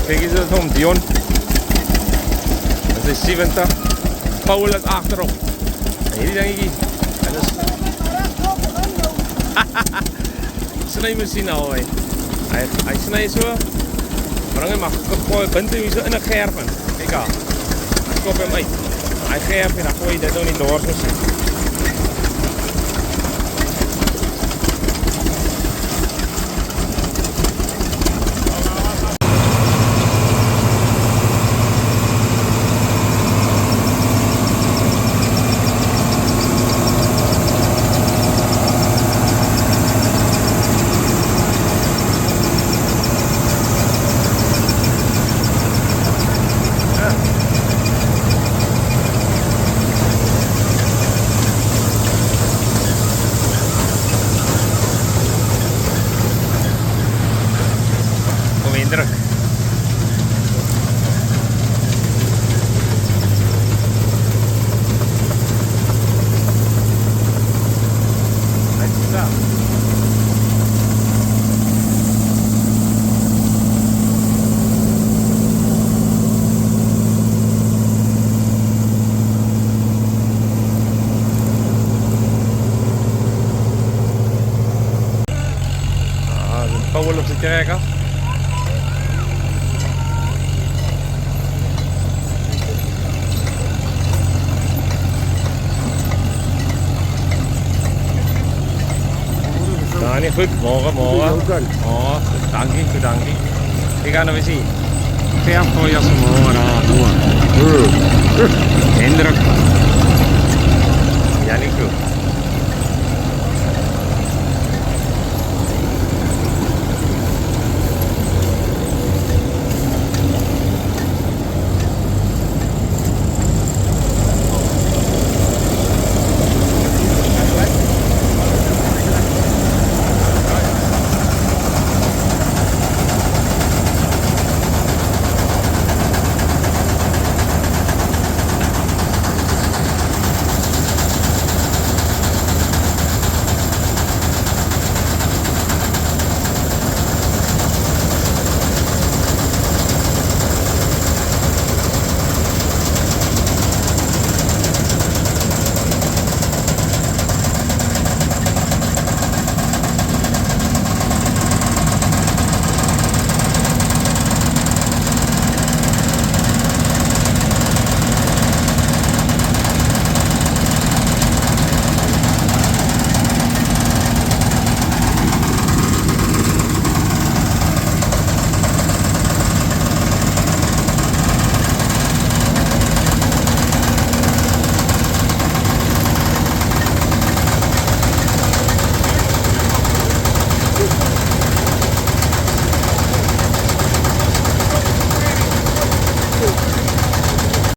Kijk eens om Dion. Dat is 70. Paul is achterop. En hierdie dingetjie. Dit is snijmachine al hy. Hy sny so. Bring hom maar gooi bind hom so in 'n gerf in. Kyk daar. Skop hom uit. Hy gerf en dan gooi jy dit nou in die doorsnee. Indruk. Paul op de trekker. Nou, niet goed. Morgen. Oh, dankie. Ik ga nog eens zien. Ver voor je morgen. Indruk. Ja, niet goed.